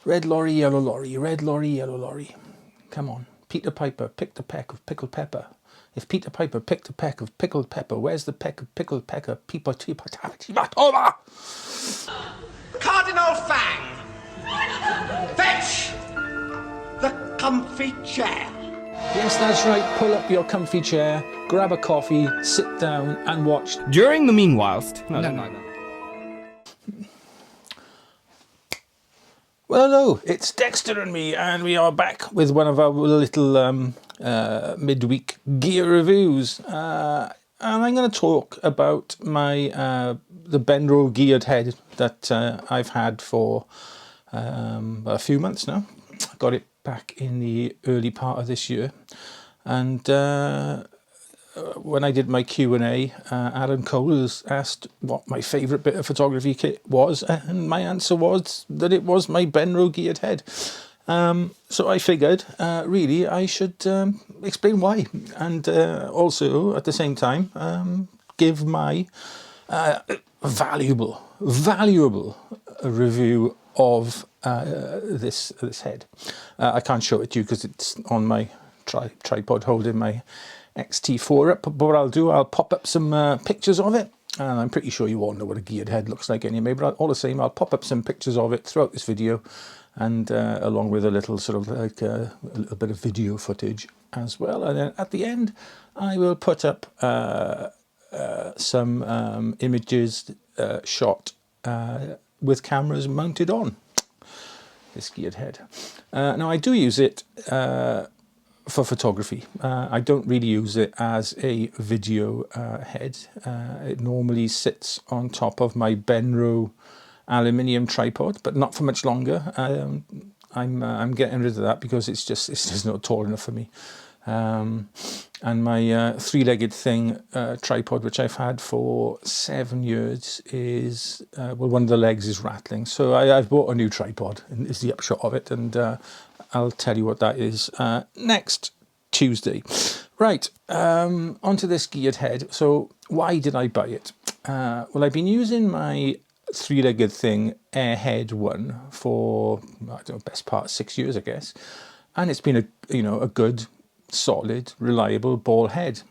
Red lorry, yellow lorry, red lorry, yellow lorry. Come on. Peter Piper picked a peck of pickled pepper. If Peter Piper picked a peck of pickled pepper, where's the peck of pickled pepper? Over! Cardinal Fang! Fetch the comfy chair. Yes, that's right. Pull up your comfy chair, grab a coffee, sit down and watch. During the meanwhilest... No. Well, hello, it's Dexter and me, and we are back with one of our little midweek gear reviews. And I'm going to talk about my the Benro geared head that I've had for a few months now. I got it back in the early part of this year, and when I did my Q&A, Aaron Cole has asked what my favourite bit of photography kit was, and my answer was that it was my Benro geared head. So I figured, really, I should explain why, and also, at the same time, give my valuable review of this head. I can't show it to you because it's on my tripod holding my XT4 up, but what I'll do, I'll pop up some pictures of it, and I'm pretty sure you all know what a geared head looks like anyway, but all the same, I'll pop up some pictures of it throughout this video, and along with a little sort of like a little bit of video footage as well, and then at the end I will put up some images shot with cameras mounted on this geared head. Now I do use it for photography. I don't really use it as a video head. It normally sits on top of my Benro aluminium tripod, but not for much longer. I'm getting rid of that because it's just not tall enough for me. And my three-legged thing tripod, which I've had for 7 years, is well, one of the legs is rattling, so I've bought a new tripod, and is the upshot of it, and I'll tell you what that is next Tuesday. Right, onto this geared head. So why did I buy it? Well, I've been using my three-legged thing Airhead one for, I don't know, best part of 6 years, I guess, and it's been a good, solid, reliable ball head.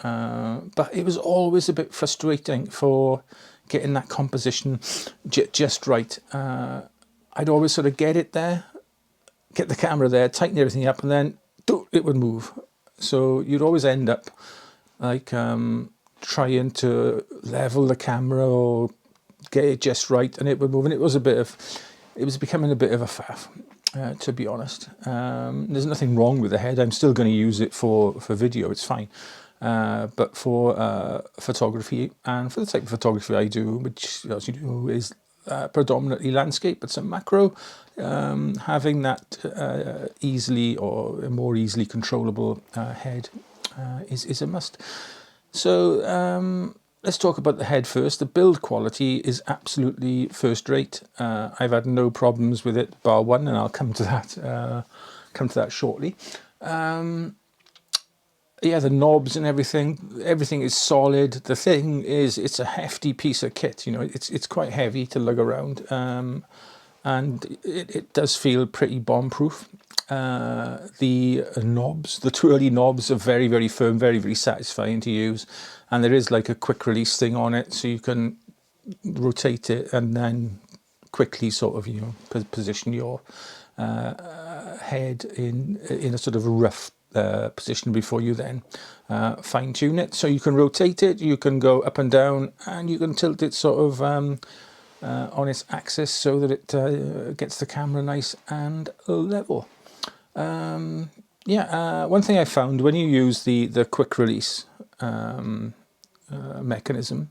But it was always a bit frustrating for getting that composition just right. I'd always sort of get it there, get the camera there, tighten everything up, and then it would move. So you'd always end up like trying to level the camera or get it just right, and it would move, and it was becoming a bit of a faff, to be honest. There's nothing wrong with the head. I'm still going to use it for video, it's fine. But for photography, and for the type of photography I do, which, as you know, is predominantly landscape, but some macro, having that easily or more easily controllable head is a must. So let's talk about the head first. The build quality is absolutely first rate. I've had no problems with it bar one, and I'll come to that shortly. Yeah, the knobs and everything is solid. The thing is, it's a hefty piece of kit. You know, it's quite heavy to lug around, and it does feel pretty bomb-proof. The knobs, the twirly knobs, are very, very firm, very, very satisfying to use, and there is like a quick release thing on it, so you can rotate it and then quickly sort of position your head in a sort of a rough position before you then fine tune it. So you can rotate it, you can go up and down, and you can tilt it sort of on its axis so that it gets the camera nice and level. One thing I found when you use the quick release mechanism,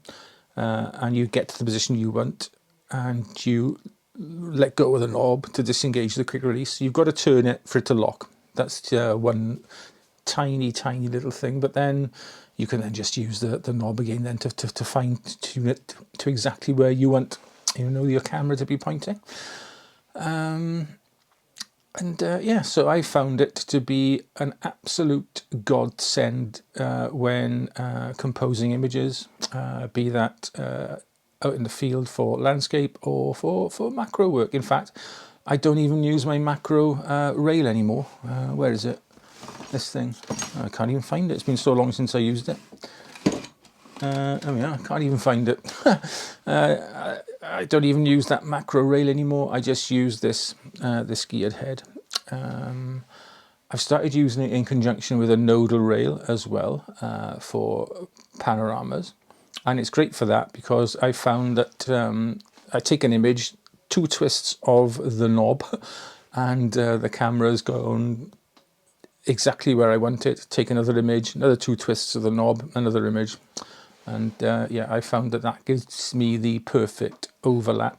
and you get to the position you want, and you let go of the knob to disengage the quick release, you've got to turn it for it to lock. That's one tiny little thing, but then you can then just use the knob again then to fine tune it to exactly where you want your camera to be pointing. So I found it to be an absolute godsend when composing images, be that out in the field for landscape or for macro work. In fact, I don't even use my macro rail anymore. Where is it? This thing. I can't even find it. It's been so long since I used it. There we are. I can't even find it. I don't even use that macro rail anymore. I just use this this geared head. I've started using it in conjunction with a nodal rail as well for panoramas, and it's great for that because I found that I take an image, 2 twists of the knob, and the camera's gone exactly where I want it. Take another image, another 2 twists of the knob, another image, and yeah, I found that that gives me the perfect overlap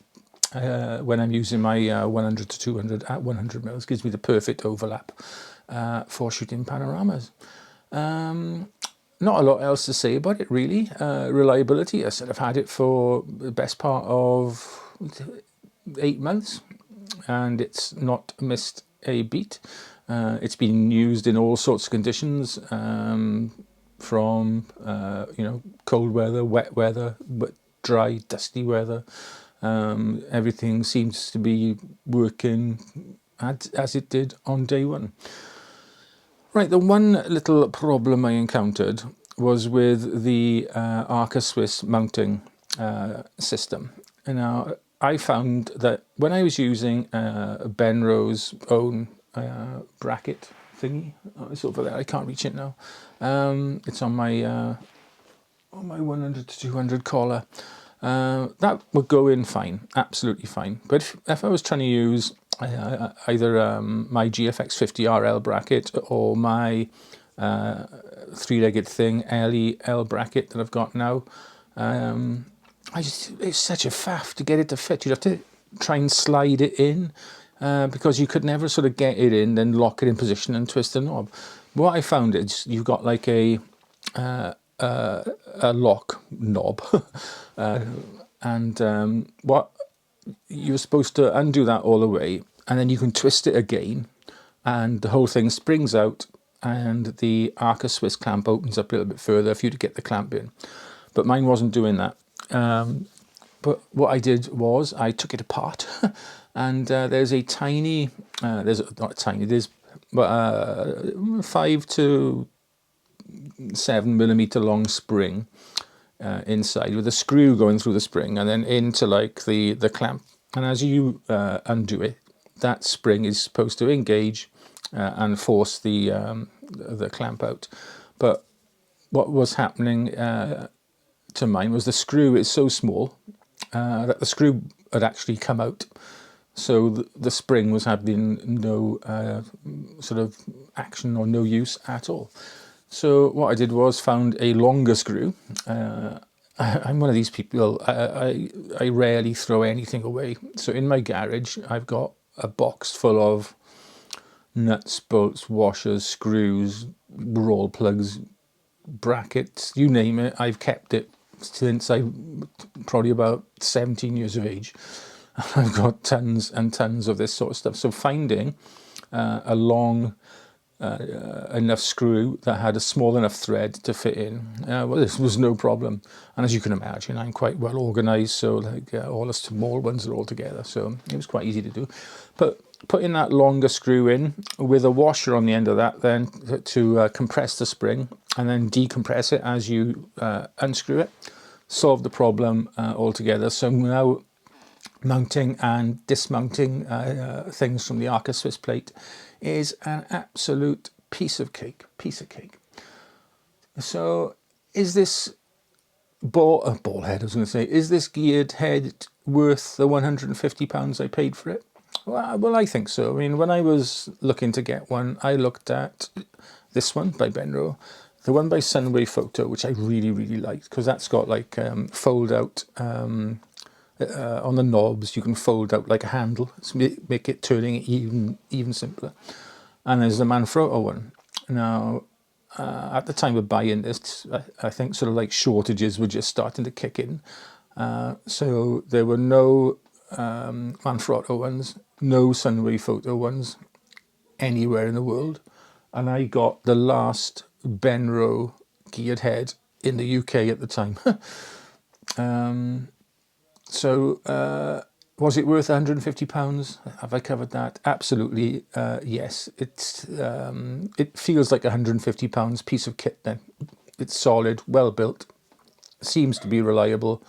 when I'm using my 100 to 200 at 100 mils. Gives me the perfect overlap for shooting panoramas. Not a lot else to say about it really. Reliability, I said I've had it for the best part of 8 months and it's not missed a beat. It's been used in all sorts of conditions, from you know, cold weather, wet weather, but dry, dusty weather. Everything seems to be working as it did on day one. Right, the one little problem I encountered was with the Arca Swiss mounting system. And now I found that when I was using Benro's own bracket thingy, oh, it's over there, I can't reach it now. It's on my 100 to 200 collar. That would go in fine, absolutely fine. But if I was trying to use either my GFX 50 RL bracket or my 3-legged thing LEL bracket that I've got now, it's such a faff to get it to fit. You'd have to try and slide it in because you could never sort of get it in, then lock it in position and twist the knob. What I found is you've got like a lock knob and what you're supposed to undo that all the way, and then you can twist it again and the whole thing springs out and the Arca Swiss clamp opens up a little bit further for you to get the clamp in. But mine wasn't doing that. But what I did was I took it apart and there's a tiny, there's 5 to 7 millimeter long spring inside with a screw going through the spring and then into like the clamp. And as you undo it, that spring is supposed to engage and force the clamp out. But what was happening to mine was the screw is so small that the screw had actually come out. So the spring was having no sort of action or no use at all. So what I did was found a longer screw. I'm one of these people, I rarely throw anything away. So in my garage, I've got a box full of nuts, bolts, washers, screws, roll plugs, brackets, you name it. I've kept it since I'm probably about 17 years of age. I've got tons and tons of this sort of stuff. So finding a long enough screw that had a small enough thread to fit in, well, this was no problem. And as you can imagine, I'm quite well organized, so like all the small ones are all together, so it was quite easy to do. But putting that longer screw in with a washer on the end of that then to compress the spring and then decompress it as you unscrew it solved the problem altogether. So now mounting and dismounting things from the Arca Swiss plate is an absolute piece of cake. So is this ball head, I was going to say, is this geared head worth the £150 I paid for it? Well, I think so. I mean, when I was looking to get one, I looked at this one by Benro, the one by Sunway Photo, which I really, really liked because that's got like fold out on the knobs. You can fold out like a handle, make it turning even simpler. And there's the Manfrotto one. Now, at the time of buying this, I think sort of like shortages were just starting to kick in. So there were no Manfrotto ones, no Sunway Photo ones anywhere in the world. And I got the last Benro geared head in the UK at the time. So Was it worth £150? Have I covered that? Absolutely, yes. It feels like £150 piece of kit then. It's solid, well built, seems to be reliable,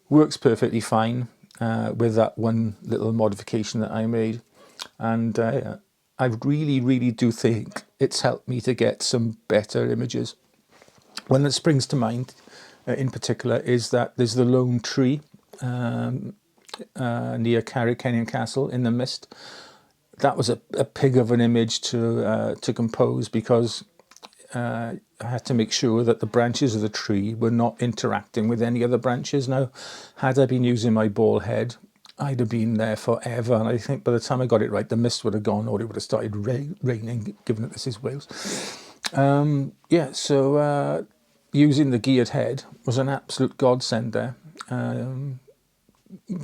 works perfectly fine with that one little modification that I made. And I really, really do think it's helped me to get some better images. One that springs to mind in particular is that there's the lone tree near Kenyon Castle in the mist. That was a pig of an image to compose, because I had to make sure that the branches of the tree were not interacting with any other branches. Now, had I been using my ball head, I'd have been there forever, and I think by the time I got it right, the mist would have gone, or it would have started raining, given that this is Wales. Yeah, so using the geared head was an absolute godsend there.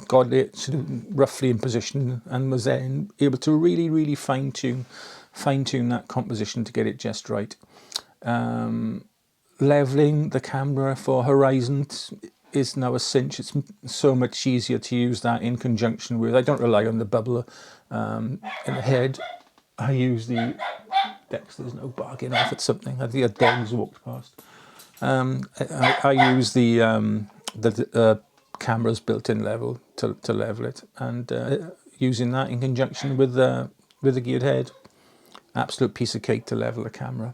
Got it sort of roughly in position, and was then able to really, really fine tune that composition to get it just right. Leveling the camera for horizons is now a cinch. It's so much easier to use that in conjunction with, I don't rely on the bubble in the head. I use the, Dexter's no bargain off at something. I think a dog's walked past. I use the camera's built-in level to level it, and using that in conjunction with the geared head, absolute piece of cake to level the camera.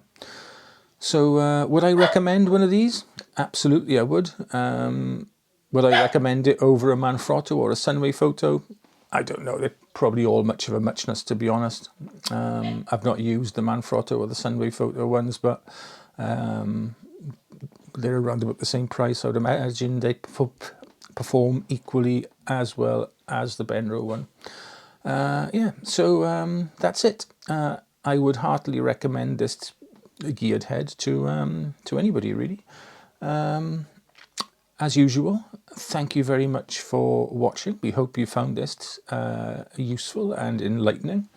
So would I recommend one of these? Absolutely, I would. Would I recommend it over a Manfrotto or a Sunway Photo? I don't know. They're probably all much of a muchness, to be honest. I've not used the Manfrotto or the Sunway Photo ones, but they're around about the same price. I would imagine they perform equally as well as the Benro one. Yeah, so that's it. I would heartily recommend this geared head to anybody, really. As usual, thank you very much for watching. We hope you found this useful and enlightening.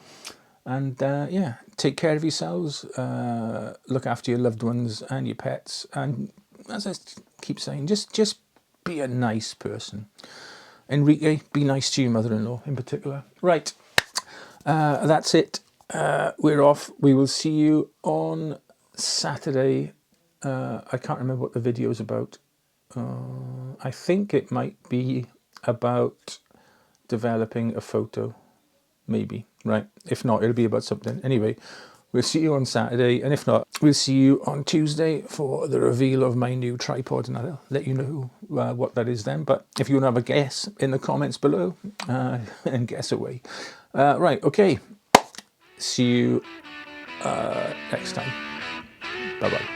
And yeah, take care of yourselves, look after your loved ones and your pets, and as I keep saying, just be a nice person. Enrique, be nice to your mother-in-law in particular. Right, that's it. We're off. We will see you on Saturday. I can't remember what the video is about. I think it might be about developing a photo, maybe, right? If not, it'll be about something. Anyway, we'll see you on Saturday, and if not, we'll see you on Tuesday for the reveal of my new tripod, and I'll let you know what that is then. But if you want to have a guess in the comments below, and guess away. Right, okay. See you next time. Bye-bye.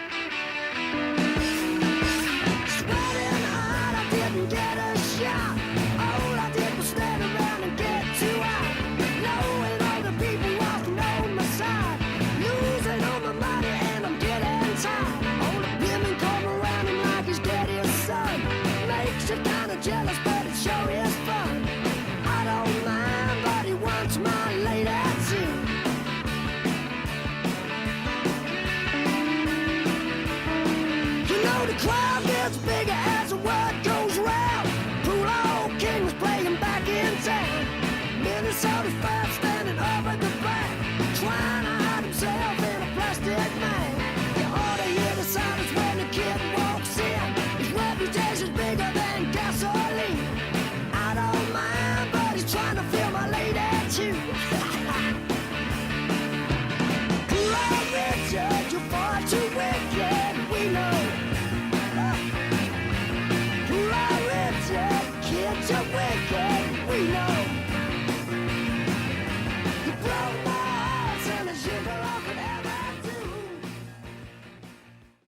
Jealous, but it sure is fun. I don't mind, but he wants my lady too. You know the crowd gets bigger.